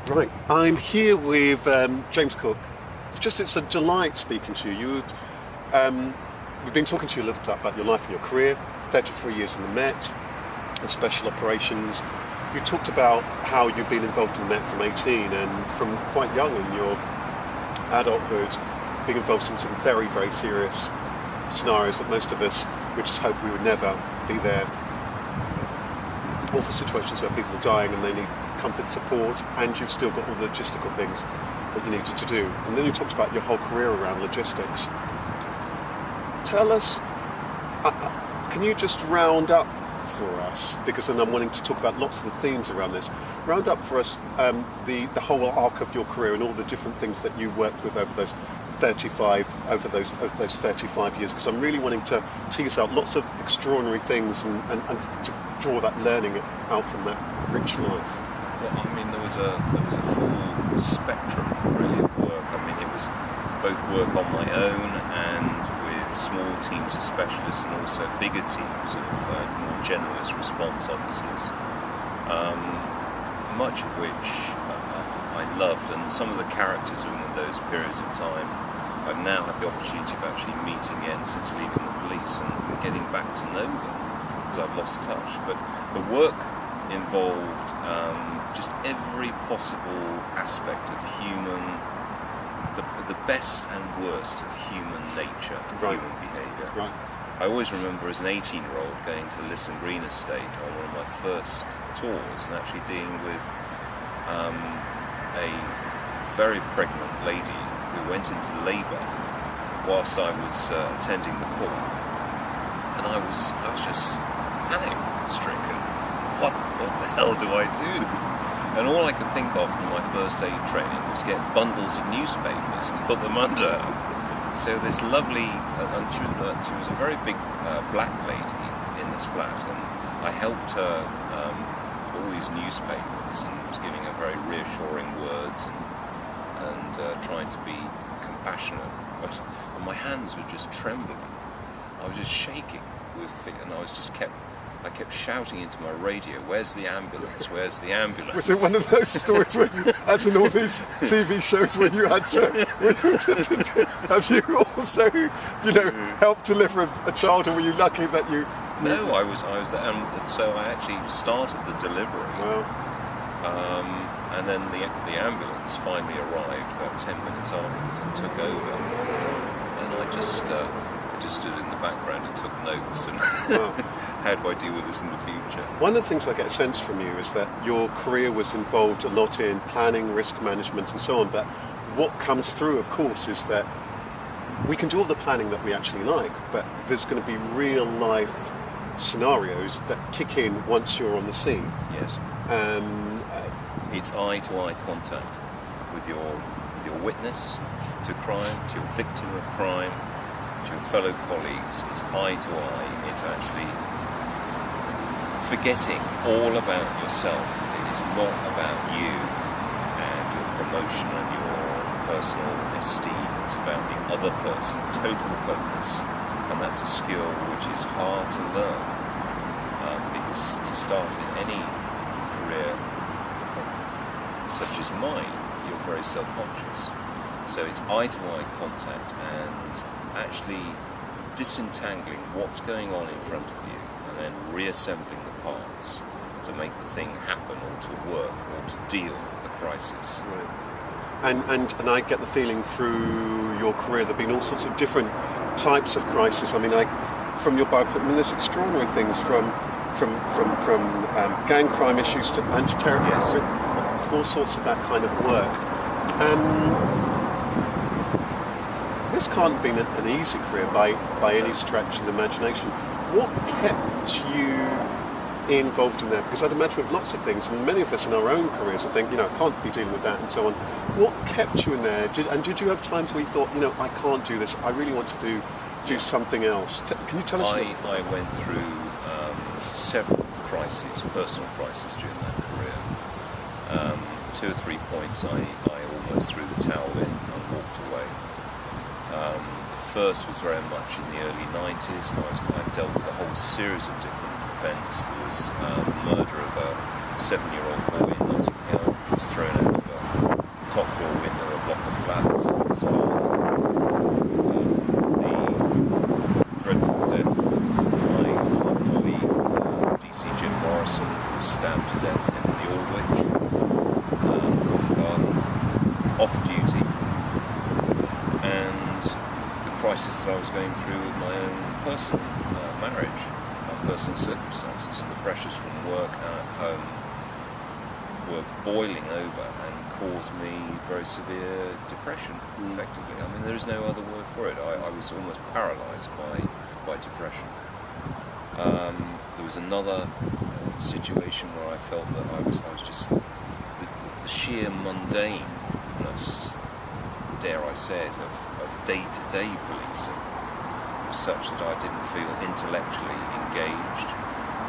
Right, I'm here with James Cooke. It's a delight speaking to you. We've been talking to you a little bit about your life and your career, 33 years in the Met, and special operations. You talked about how you've been involved in the Met from 18 and from quite young in your adulthood, being involved in some very, very serious scenarios that most of us would just hope we would never be there. Awful situations where people are dying and they need comfort, support, and you've still got all the logistical things that you needed to do. And then you talked about your whole career around logistics. Tell us, can you just round up for us, because then I'm wanting to talk about lots of the themes around this, round up for us the whole arc of your career and all the different things that you worked with over those 35 years, because I'm really wanting to tease out lots of extraordinary things and to draw that learning out from that rich life. Well, I mean, there was a full spectrum really of work. I mean, it was both work on my own and with small teams of specialists, and also bigger teams of more generalist response officers. Much of which I loved, and some of the characters within those periods of time I've now had the opportunity of actually meeting again since leaving the police and getting back to know them, because I've lost touch. But the work involved just every possible aspect of the best and worst of human nature, Right. human behaviour. Right. I always remember as an 18-year-old going to Lisson Green Estate on one of my first tours and actually dealing with a very pregnant lady who went into labour whilst I was attending the call, and I was just panic-stricken. What the hell do I do? And all I could think of from my first aid training was get bundles of newspapers and put them under her. So this lovely, and she was a very big black lady in this flat, and I helped her with all these newspapers and was giving her very reassuring words and trying to be compassionate. But my hands were just trembling. I was just shaking with fear, and I kept shouting into my radio, "Where's the ambulance? Where's the ambulance?" Was it one of those stories where, as in all these TV shows, where you had to, have you also, helped deliver a child, or were you lucky that you? No, I was there, and so I actually started the delivery. Well, and then the ambulance finally arrived about 10 minutes afterwards and took over. And I just stood in the background and took notes and how do I deal with this in the future? one of the things I get a sense from you is that your career was involved a lot in planning, risk management, and so on. But what comes through, of course, is that we can do all the planning that we actually like, but there's going to be real life scenarios that kick in once you're on the scene. Yes. It's eye-to-eye contact with your witness to crime, to your victim of crime, to your fellow colleagues. It's eye-to-eye. It's actually forgetting all about yourself. It is not about you and your promotion and your personal esteem. It's about the other person, total focus. And that's a skill which is hard to learn, because to start in any career such as mine, you're very self-conscious. So it's eye-to-eye contact and actually disentangling what's going on in front of you and then reassembling the parts to make the thing happen or to work or to deal with the crisis. Right. And I get the feeling through your career there have been all sorts of different types of crisis. I mean, from your biography, there's extraordinary things from gang crime issues to anti-terror, Yes. all sorts of that kind of work. This can't have been an easy career by any stretch of the imagination. What kept you involved in that? Because I'd imagine with lots of things, and many of us in our own careers, I think, I can't be dealing with that and so on. What kept you in there? Did you have times where you thought, I can't do this, I really want to do something else? Can you tell us? I went through several crises, personal crises during that career. 2 or 3 points I almost threw the towel in and walked away. The first was very much in the early 90s, and I dealt with a whole series of different events. There was murder of a 7-year-old boy in Notting Hill, who was thrown out of a block floor window, a block of flats. His father, the dreadful death of my former colleague, DC Jim Morrison, who was stabbed to death in the Aldwych, Covent Garden, off duty, and the crisis that I was going through with my own personal marriage, my personal circumstances, the pressures from work and at home were boiling over and caused me very severe depression, effectively. I mean, there is no other word for it. I was almost paralysed by depression. There was another situation where I felt that I was just the sheer mundaneness, dare I say it, of day-to-day policing was such that I didn't feel intellectually engaged.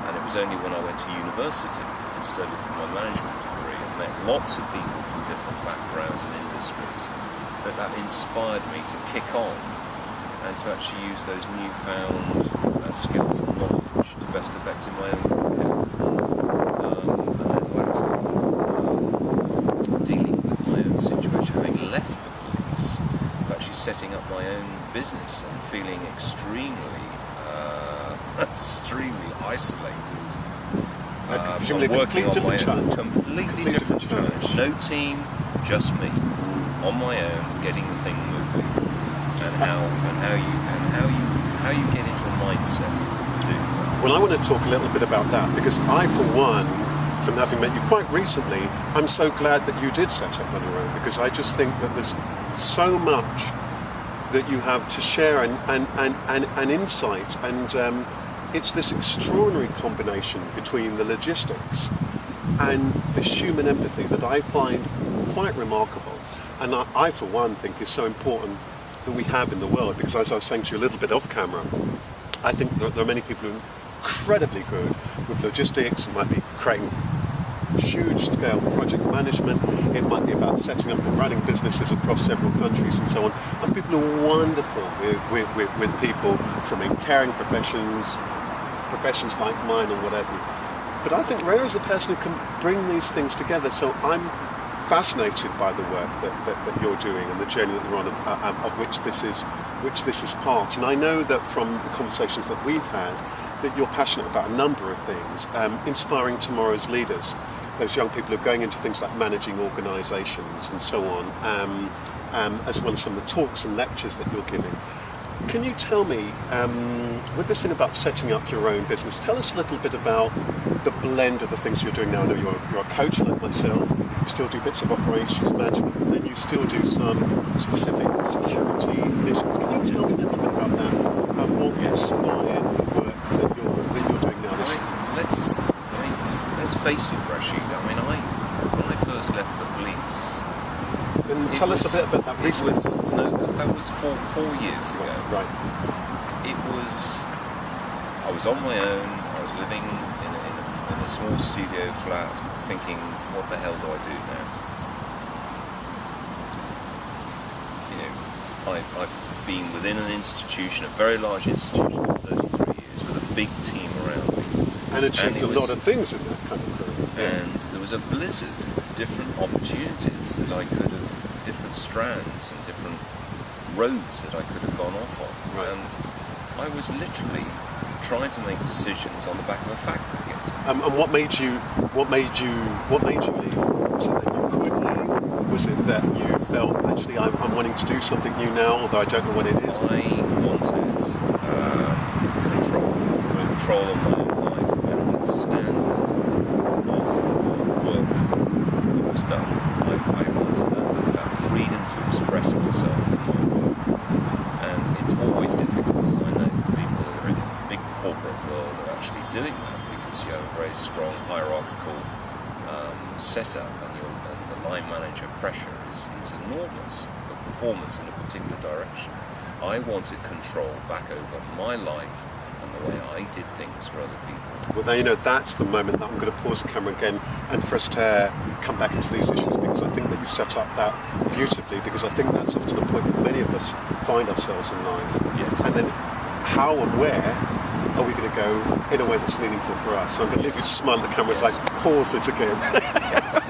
And it was only when I went to university and studied for my management degree and met lots of people from different backgrounds and industries that inspired me to kick on and to actually use those newfound skills and knowledge to best effect in my own career. And then later, dealing with my own situation, having left the police, actually setting up my own business and feeling extremely isolated. Presumably working on my own, completely different challenge. No team, just me, on my own, getting the thing moving. And how you get into a mindset to do that. Well, I want to talk a little bit about that, because I, for one, from having met you quite recently, I'm so glad that you did set up on your own, because I just think that there's so much that you have to share and insight, and it's this extraordinary combination between the logistics and this human empathy that I find quite remarkable, and I for one think is so important that we have in the world, because as I was saying to you a little bit off camera, I think there are many people who are incredibly good with logistics. It might be creating huge scale project management, it might be about setting up and running businesses across several countries and so on, and people are wonderful with people from caring professions like mine or whatever. But I think Rhea is a person who can bring these things together, so I'm fascinated by the work that you're doing and the journey that you're on, of which this is part. And I know that from the conversations that we've had, that you're passionate about a number of things, inspiring tomorrow's leaders, those young people who are going into things like managing organisations and so on, as well as some of the talks and lectures that you're giving. Can you tell me, with this thing about setting up your own business, tell us a little bit about the blend of the things you're doing now. I know you're a coach like myself, you still do bits of operations management, and then you still do some specific security initiatives. Can you tell me a little bit about that, and what inspired the work that you're doing now? Let's face it, Rasheed. I mean, when I first left the police. Then tell us a bit about that recently. That was four years ago. Right. I was on my own. I was living in a small studio flat, thinking, what the hell do I do now? You know, I've been within an institution, a very large institution, for 33 years, with a big team around me. And achieved a lot of things in that kind of career. And there was a blizzard of different opportunities that I could have, different strands and different roads that I could have gone off on. Right. And I was literally trying to make decisions on the back of a fact ticket. And what made you leave? Was it that you could leave? Was it that you felt, actually, I'm wanting to do something new now, although I don't know what it is? I wanted control of my own life and its standard of work that was done. I wanted that freedom to express myself in my work. And it's always difficult, as I know, for people who are in the big corporate world of actually doing that, because you have a very strong hierarchical setup, and the line manager pressure is enormous for performance in a particular direction. I wanted control back over my life and the way I did things for other people. Well, now, you know, that's the moment that I'm going to pause the camera again and for us to come back into these issues, because I think that you've set up that beautifully, because I think that's often a point that many of us find ourselves in life. Yes. And then how and where are we going to go in a way that's meaningful for us? So I'm going to leave you to smile at the camera as I pause it again. Yes.